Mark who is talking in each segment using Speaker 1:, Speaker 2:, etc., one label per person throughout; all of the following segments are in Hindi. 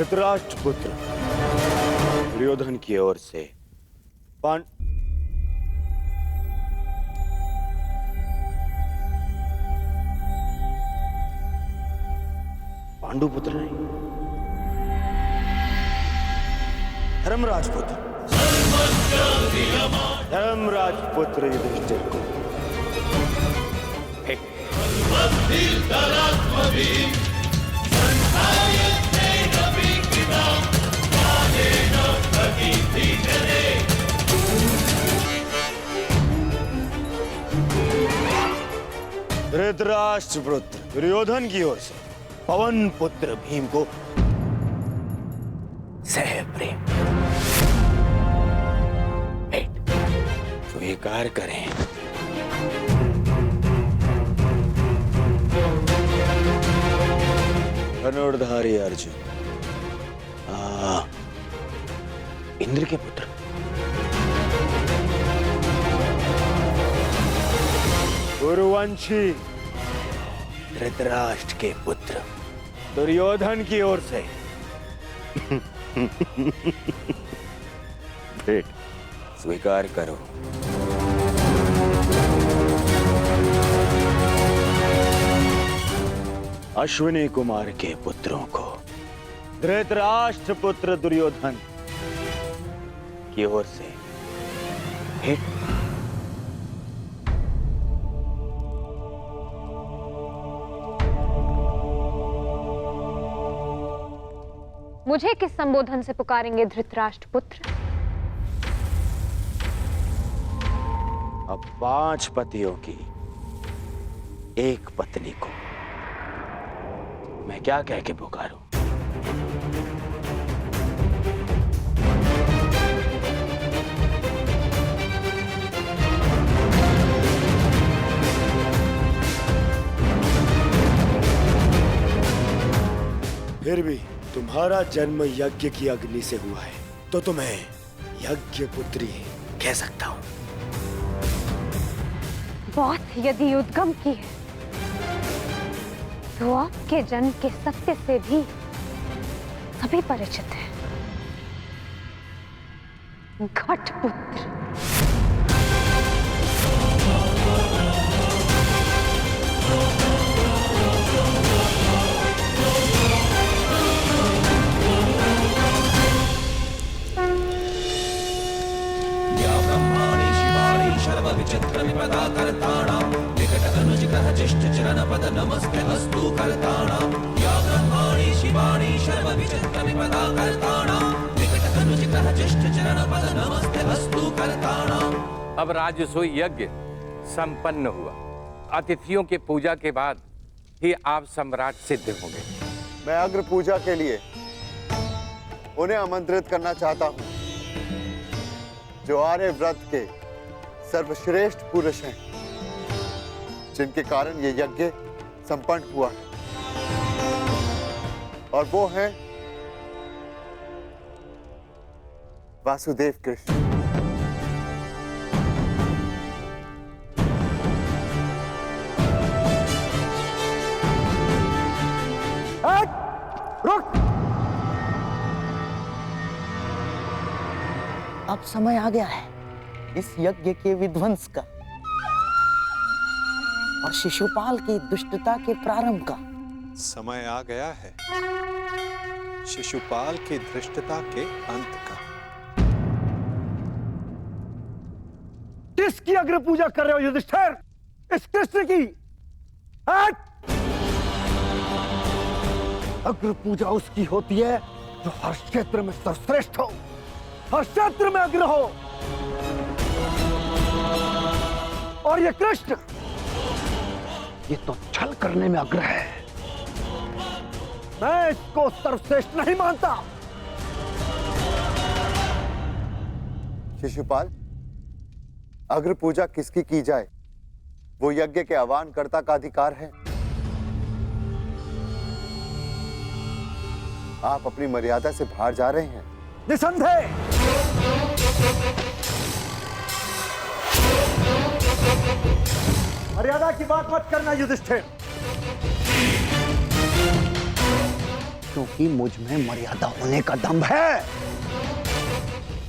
Speaker 1: धृतराष्ट्र पुत्र दुर्योधन की ओर से पांडु पुत्र नहीं, धर्मराज पुत्र युधिष्ठिर को धृतराष्ट्र पुत्र दुर्योधन की ओर से पवन पुत्र भीम को सह प्रेम भेंट स्वीकार करें। धनुर्धारी अर्जुन, इंद्र के पुत्र, गुरुवंशी धृतराष्ट्र के पुत्र दुर्योधन की ओर से भेंट स्वीकार करो। अश्विनी कुमार के पुत्रों को धृतराष्ट्र पुत्र दुर्योधन की ओर से भेंट।
Speaker 2: मुझे किस संबोधन से पुकारेंगे धृतराष्ट्र पुत्र?
Speaker 1: अब 5 पतियों की एक पत्नी को मैं क्या कह के पुकारूं? फिर भी तुम्हारा जन्म यज्ञ की अग्नि से हुआ है, तो तुम्हें यज्ञ पुत्री कह सकता हूं।
Speaker 2: बात यदि उद्गम की है, तो आपके जन्म के सत्य से भी सभी परिचित हैं। घटपुत्र।
Speaker 3: विचित्र विपदा कर्ताणां विकटतनुजिग्रह जिष्ट चरणपद नमस्ते हस्तु कर्ताणां या ब्रह्माणि शिवाणि सर्व विचित्र विपदा कर्ताणां विकटतनुजिग्रह जिष्ट चरणपद नमस्ते हस्तु कर्ताणां।
Speaker 4: अब राजसूय यज्ञ संपन्न हुआ। अतिथियों की पूजा के बाद ही आप सम्राट सिद्ध होंगे।
Speaker 5: मैं अग्र पूजा के लिए उन्हें आमंत्रित करना चाहता हूं जो आर्य व्रत के सर्वश्रेष्ठ पुरुष हैं, जिनके कारण ये यज्ञ संपन्न हुआ है, और वो हैं वासुदेव कृष्ण।
Speaker 6: रुक! अब समय आ गया है इस यज्ञ के विध्वंस का और शिशुपाल की दुष्टता के प्रारंभ का।
Speaker 7: समय आ गया है शिशुपाल की धृष्टता के अंत का।
Speaker 8: किसकी अग्र पूजा कर रहे हो युधिष्ठिर? इस कृष्ण की? अग्र पूजा उसकी होती है जो हर क्षेत्र में सर्वश्रेष्ठ हो, हर क्षेत्र में अग्र हो। और ये कृष्ण, ये तो छल करने में अग्र है। मैं इसको सर्वश्रेष्ठ नहीं मानता।
Speaker 5: शिशुपाल, अग्र पूजा किसकी की जाए, वो यज्ञ के आह्वानकर्ता का अधिकार है। आप अपनी मर्यादा से बाहर जा रहे हैं।
Speaker 8: निसंदेह। मर्यादा की बात मत करना युधिष्ठिर। क्योंकि मुझ में मर्यादा होने का दम है,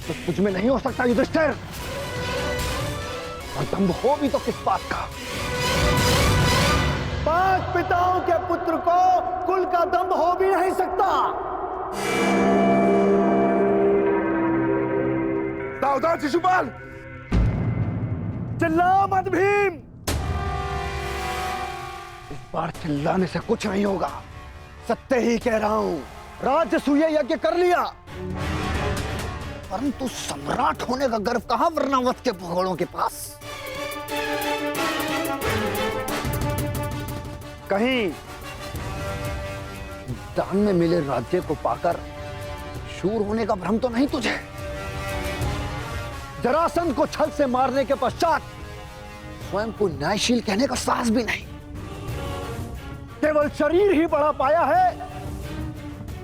Speaker 8: तो मुझ में नहीं हो सकता युधिष्ठिर। और दम हो भी तो किस बात का? 5 पिताओं के पुत्र को कुल का दम हो भी नहीं सकता। सावधान शिशुपाल, चिल्ला मत भीम। इस बार चिल्लाने से कुछ नहीं होगा, सत्य ही कह रहा हूं। राजसूय यज्ञ कर लिया, परंतु सम्राट होने का गर्व कहां वर्णावत के भगोड़ों के पास? कहीं दान में मिले राज्य को पाकर शूर होने का भ्रम तो नहीं तुझे? जरासंध को छल से मारने के पश्चात स्वयं को न्यायशील कहने का साहस भी नहीं। केवल शरीर ही बढ़ा पाया है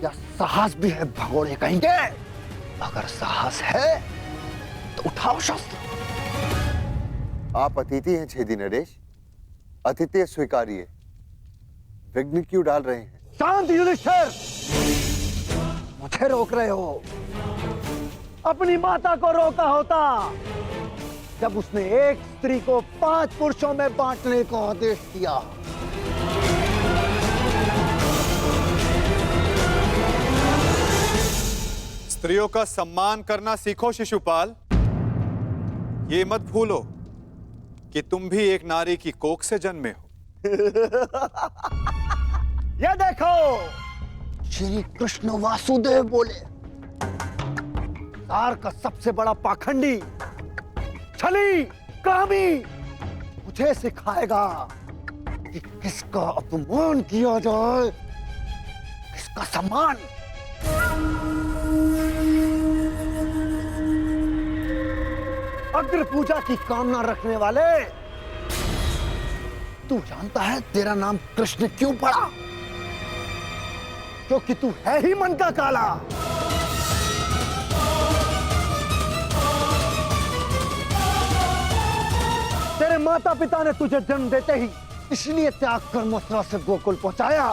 Speaker 8: या साहस भी है भगोड़े कहेंगे? अगर साहस है तो उठाओ शस्त्र।
Speaker 5: आप अतिथि हैं छेदी नरेश, अतिथि स्वीकारिए। विघ्न क्यों डाल रहे हैं?
Speaker 8: शांत युधिष्ठिर, मुझे रोक रहे हो। अपनी माता को रोका होता जब उसने एक स्त्री को 5 पुरुषों में बांटने को आदेश दिया।
Speaker 7: स्त्रियों का सम्मान करना सीखो शिशुपाल। ये मत भूलो कि तुम भी एक नारी की कोख से जन्मे हो।
Speaker 8: ये देखो, श्री कृष्ण वासुदेव बोले, तार का सबसे बड़ा पाखंडी, छली, कामी मुझे सिखाएगा कि किसका अपमान किया जाए, किसका सम्मान। अग्र पूजा की कामना रखने वाले, तू जानता है तेरा नाम कृष्ण क्यों पड़ा? क्योंकि तू है ही मन का काला। तेरे माता पिता ने तुझे जन्म देते ही इसलिए त्याग कर मथुरा से गोकुल पहुंचाया,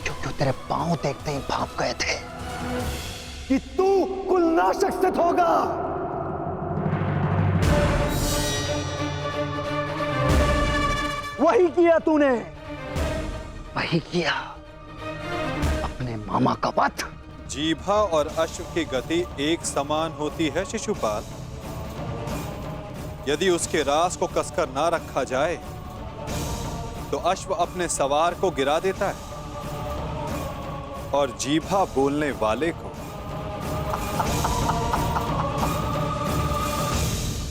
Speaker 8: क्योंकि तेरे पांव देखते ही भाप गए थे कि तू कुलनाशक सिद्ध होगा। वही किया तूने, वही किया, अपने मामा का वध।
Speaker 7: जीभा और अश्व की गति एक समान होती है शिशुपाल। यदि उसके रास को कसकर ना रखा जाए तो अश्व अपने सवार को गिरा देता है और जीभा बोलने वाले को।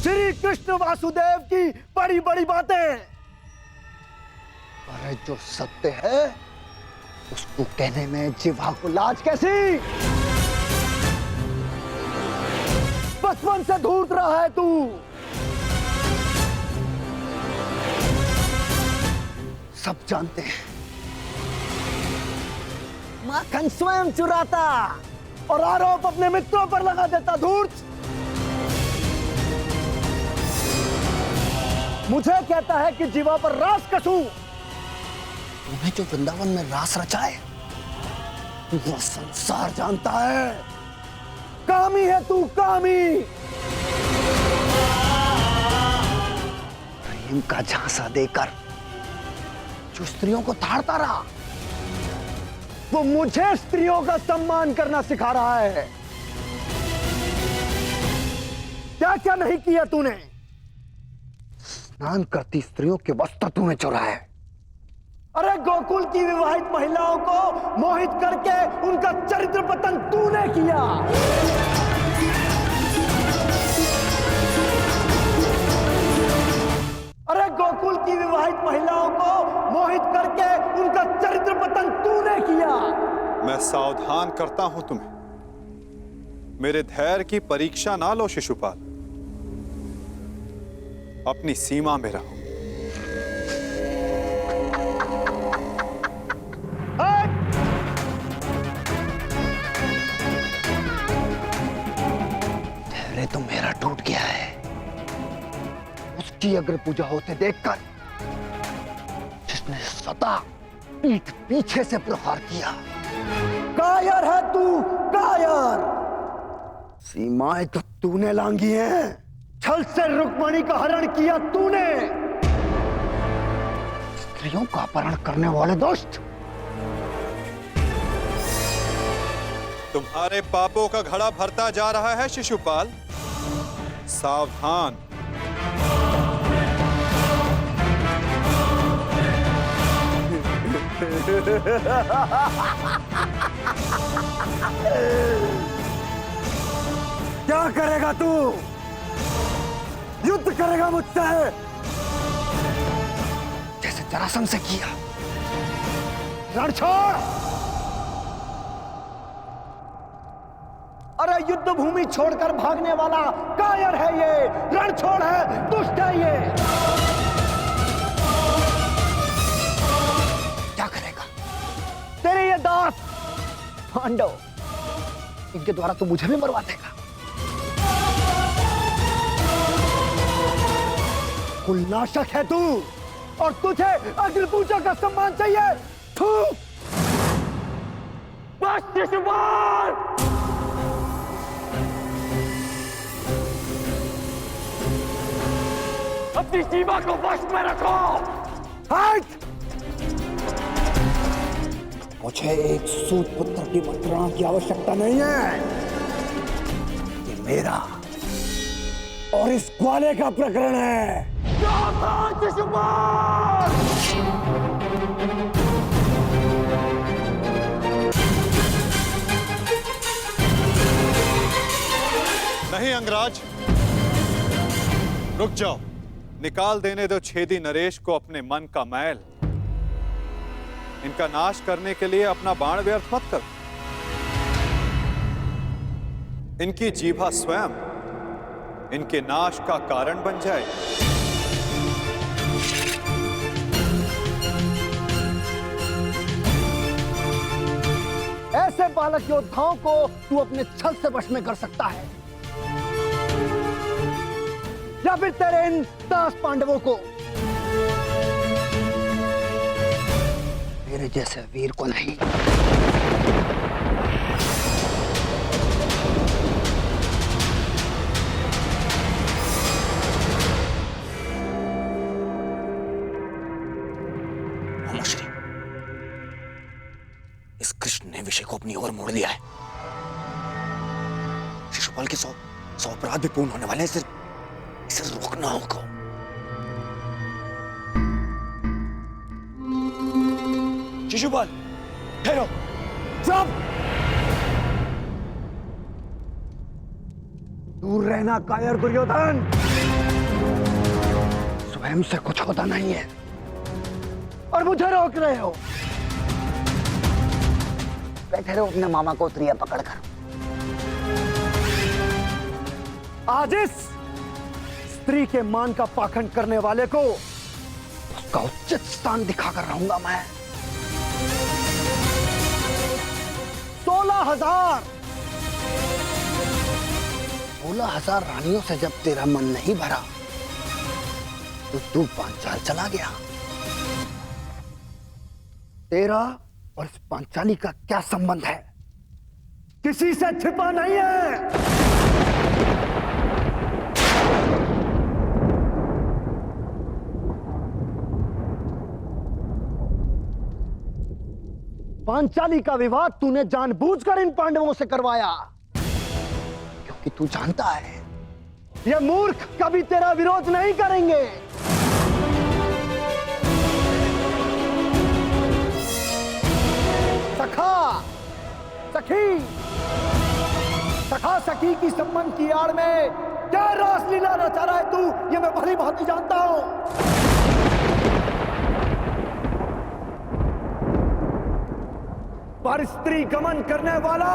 Speaker 8: श्री कृष्ण वासुदेव की बड़ी बड़ी बातें, अरे जो सत्य है उसको कहने में जिह्वा को लाज कैसी? बचपन से ढूंढ रहा है तू। सब जानते हैं, माखन स्वयं चुराता और आरोप अपने मित्रों पर लगा देता। धूर्त मुझे कहता है कि जीवा पर रास कसूं। तूने जो वृंदावन में रास रचा है वो संसार जानता है। कामी है तू, कामी। प्रेम का झांसा देकर जो स्त्रियों को ताड़ता रहा, वो मुझे स्त्रियों का सम्मान करना सिखा रहा है। क्या क्या नहीं किया तूने? स्नान करती स्त्रियों के वस्त्र तूने चुराए। अरे गोकुल की विवाहित महिलाओं को मोहित करके उनका चरित्र पतन तूने किया। अरे गोकुल की विवाहित महिलाओं को मोहित करके उनका चरित्र पतन तूने किया।
Speaker 7: मैं सावधान करता हूं तुम्हें, मेरे धैर्य की परीक्षा ना लो शिशुपाल। अपनी सीमा में रहो। धैर्य तो मेरा टूट गया है। उसकी अग्र पूजा होते देखकर जिसने सदा पीठ पीछे से प्रहार किया,
Speaker 8: कायर है तू, कायर। सीमाएं तो तूने लांघी हैं, छल से रुक्मणी का हरण किया तूने। स्त्रियों का अपहरण करने वाले दोस्त,
Speaker 7: तुम्हारे पापों का घड़ा भरता जा रहा है शिशुपाल, सावधान।
Speaker 8: क्या करेगा तू? युद्ध करेगा मुझसे जैसे जरासंध से किया? रण छोड़। अरे युद्ध भूमि छोड़कर भागने वाला कायर है ये, रण छोड़ है, दुष्ट है ये। क्या करेगा तेरे ये दास पांडव? इनके द्वारा तो मुझे भी मरवा देगा। कुलनाशक है तू, और तुझे अग्निपूजा का सम्मान चाहिए। थू, बस शिशुपाल। अपनी सीमा को वश में रखो। हट! मुझे एक सूत पुत्र की मंत्रणा की आवश्यकता नहीं है। ये मेरा और इस ग्वाले का प्रकरण है।
Speaker 7: नहीं अंगराज, रुक जाओ। निकाल देने दो छेदी नरेश को अपने मन का मैल। इनका नाश करने के लिए अपना बाण व्यर्थ मत करो। इनकी जीभा स्वयं इनके नाश का कारण बन जाए।
Speaker 8: ऐसे बालक योद्धाओं को तू अपने छल से वश में कर सकता है, या फिर तेरे इन दास पांडवों को। मेरे जैसे वीर को नहीं। श्री, इस कृष्ण ने विषय को अपनी ओर मोड़ लिया है। शिशुपाल के 100 अपराध भी पूर्ण होने वाले हैं। इसे रोकना होगा। शिशुपाल, ठहरो। चुप! दूर रहना कायर दुर्योधन। स्वयं से कुछ होता नहीं है और मुझे रोक रहे हो। बैठे रहो अपने मामा को त्रिया पकड़कर। आज इस स्त्री के मान का पाखंड करने वाले को उसका उचित स्थान दिखाकर रहूंगा मैं। 16,000 रानियों से जब तेरा मन नहीं भरा तो तू पांचाल चला गया। तेरा और इस पांचाली का क्या संबंध है? किसी से छिपा नहीं है। पांचाली का विवाह तूने जानबूझकर इन पांडवों से करवाया, क्योंकि तू जानता है ये मूर्ख कभी तेरा विरोध नहीं करेंगे। सखा सखी, सखा सखी की संबंध की आड़ में क्या रासलीला रचा रहा है तू, ये मैं भली भांति जानता हूं। पर स्त्री गमन करने वाला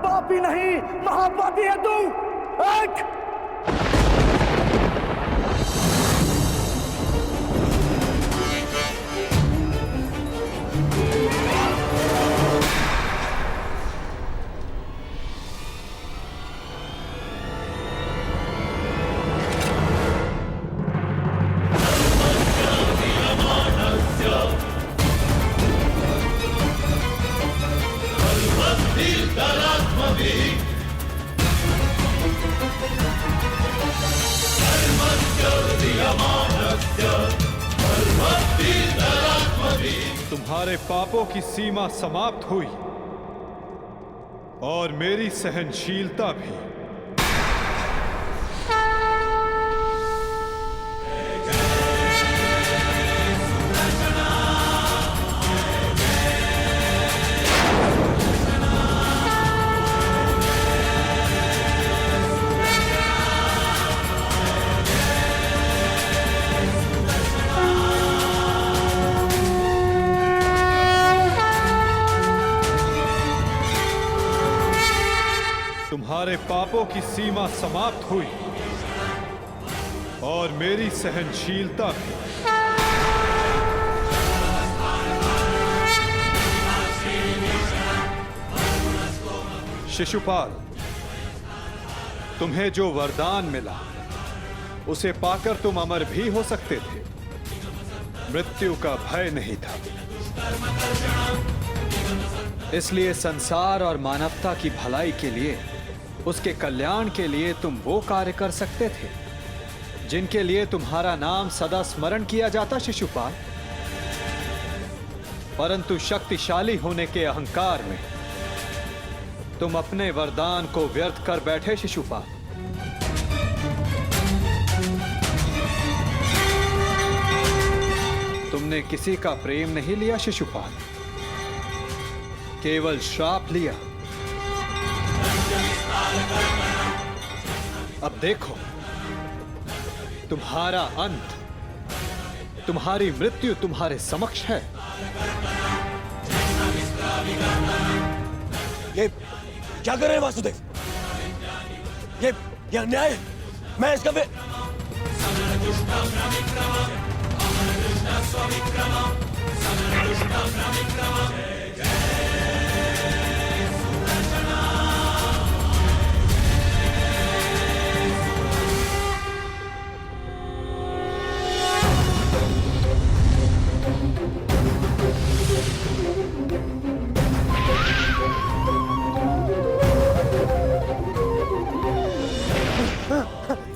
Speaker 8: पापी नहीं, महापापी है तू। एक
Speaker 7: तुम्हारे पापों की सीमा समाप्त हुई और मेरी सहनशीलता भी। तुम्हारे पापों की सीमा समाप्त हुई और मेरी सहनशीलता भी। शिशुपाल, तुम्हें जो वरदान मिला उसे पाकर तुम अमर भी हो सकते थे। मृत्यु का भय नहीं था। इसलिए संसार और मानवता की भलाई के लिए, उसके कल्याण के लिए तुम वो कार्य कर सकते थे जिनके लिए तुम्हारा नाम सदा स्मरण किया जाता शिशुपाल। परंतु शक्तिशाली होने के अहंकार में तुम अपने वरदान को व्यर्थ कर बैठे शिशुपाल। तुमने किसी का प्रेम नहीं लिया शिशुपाल, केवल श्राप लिया। अब देखो, तुम्हारा अंत, तुम्हारी मृत्यु तुम्हारे समक्ष है।
Speaker 1: ये क्या कर रहे हैं वासुदेव? ये अन्याय है। मैं इसका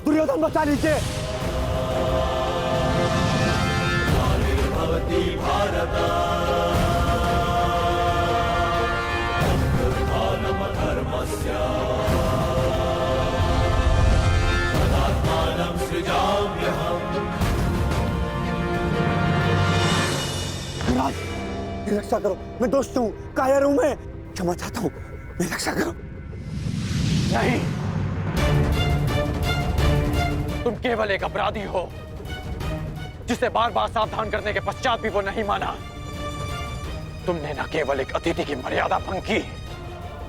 Speaker 1: दुर्योधन बचा लीजिए। महाराज, मेरी रक्षा करो। मैं दोस्त हूँ, कायर हूँ मैं। क्षमा चाहता हूँ, मेरी रक्षा करो।
Speaker 9: नहीं, तुम केवल एक अपराधी हो जिसे बार बार सावधान करने के पश्चात भी वो नहीं माना। तुमने न केवल एक अतिथि की मर्यादा भंग की,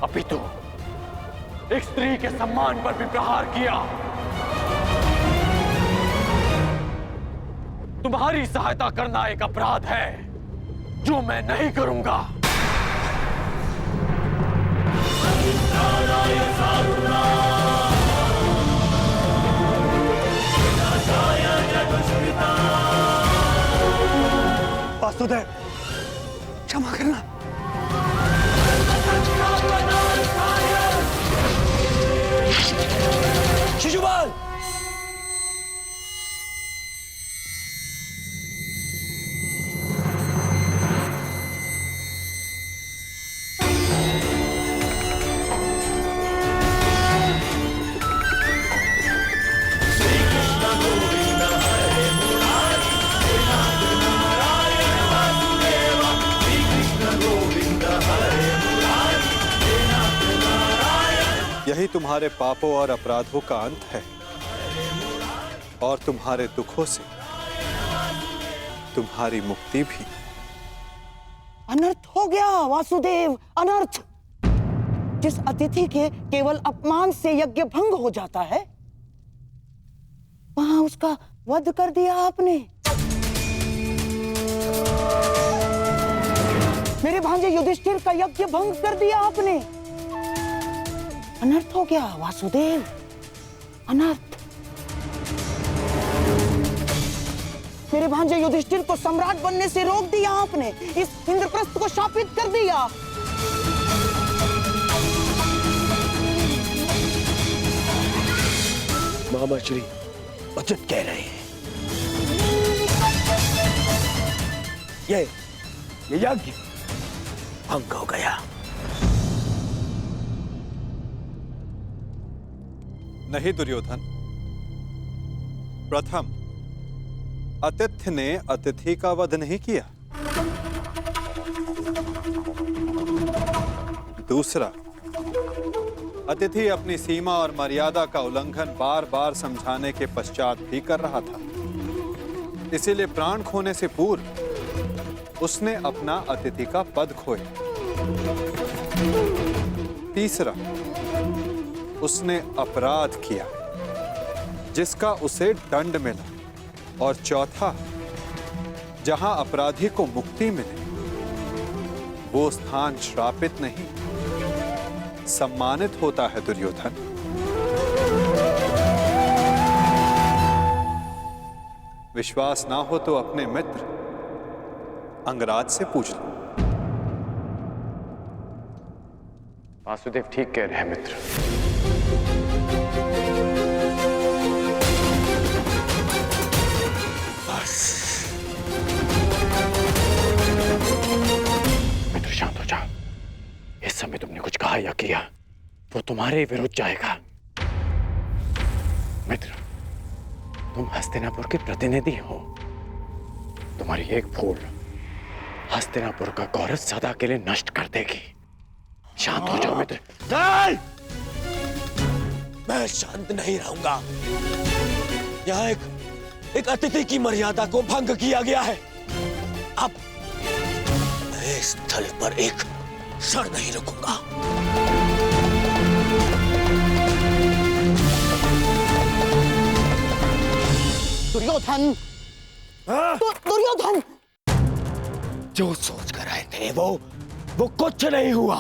Speaker 9: अपितु एक स्त्री के सम्मान पर भी प्रहार किया। तुम्हारी सहायता करना एक अपराध है जो मैं नहीं करूंगा।
Speaker 1: वासुदेव, क्षमा करना। शिशुपाल,
Speaker 7: यही तुम्हारे पापों और अपराधों का अंत है, और तुम्हारे दुखों से तुम्हारी मुक्ति भी।
Speaker 6: अनर्थ हो गया वासुदेव, अनर्थ। जिस अतिथि के केवल अपमान से यज्ञ भंग हो जाता है, वहां उसका वध कर दिया आपने। मेरे भांजे युधिष्ठिर का यज्ञ भंग कर दिया आपने। अनर्थ हो गया वासुदेव, अनर्थ। मेरे भांजे युधिष्ठिर को सम्राट बनने से रोक दिया आपने। इस इंद्रप्रस्थ को शापित कर दिया।
Speaker 1: मामा श्री उचित कह रहे हैं। ये यज्ञ भंग हो गया।
Speaker 10: नहीं दुर्योधन, प्रथम आतिथ्य ने अतिथि का वध नहीं किया। दूसरा, अतिथि अपनी सीमा और मर्यादा का उल्लंघन बार बार समझाने के पश्चात भी कर रहा था, इसीलिए प्राण खोने से पूर्व उसने अपना अतिथि का पद खोया। तीसरा, उसने अपराध किया जिसका उसे दंड मिला। और चौथा, जहां अपराधी को मुक्ति मिले वो स्थान श्रापित नहीं, सम्मानित होता है दुर्योधन। विश्वास ना हो तो अपने मित्र अंगराज से पूछ लो।
Speaker 9: वासुदेव ठीक कह रहे हैं मित्र। मित्र शांत हो जाओ। इस समय तुमने कुछ कहा या किया वो तुम्हारे विरुद्ध जाएगा। मित्र, तुम हस्तिनापुर के प्रतिनिधि हो। तुम्हारी एक भूल हस्तिनापुर का गौरव सदा के लिए नष्ट कर देगी। शांत हो जाओ मित्र।
Speaker 1: नहीं! मैं शांत नहीं रहूंगा। यहाँ एक अतिथि की मर्यादा को भंग किया गया है। अब मैं इस स्थल पर एक क्षण नहीं रुकूंगा।
Speaker 6: दुर्योधन, दुर्योधन,
Speaker 1: जो सोच कर आए थे वो कुछ नहीं हुआ।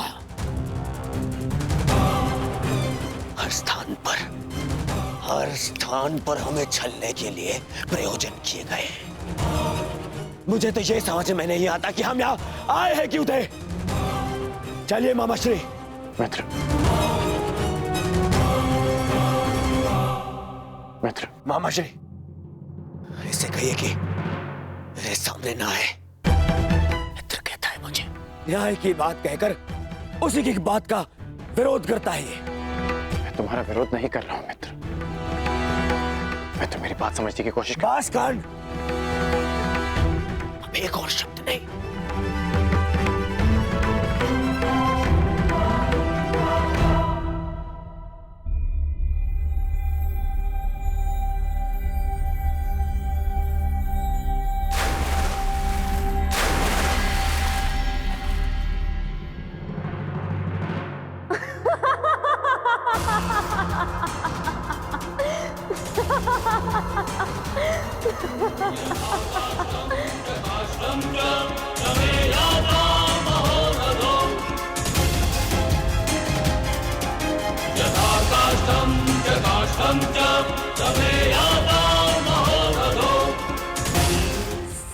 Speaker 1: हर स्थान पर हमें छलने के लिए प्रयोजन किए गए। मुझे तो ये समझ में नहीं आता कि हम यहाँ आए हैं क्यों थे। चलिए मामाश्री।
Speaker 9: मित्र, मित्र,
Speaker 1: मामाश्री, इसे कहिए कि मेरे सामने ना आए। मित्र कहता है मुझे। न्याय की बात कहकर उसी की बात का विरोध करता है ये।
Speaker 9: मैं तुम्हारा विरोध नहीं कर रहा हूं मित्र। मैं तो मेरी बात समझने की कोशिश कर।
Speaker 1: बस कांड। अब एक और शब्द नहीं।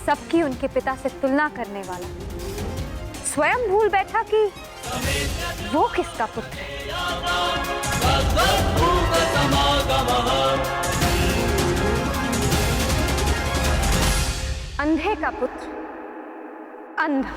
Speaker 2: सबकी उनके पिता से तुलना करने वाला स्वयं भूल बैठा कि वो किसका पुत्र है। अंधे का पुत्र अंधा।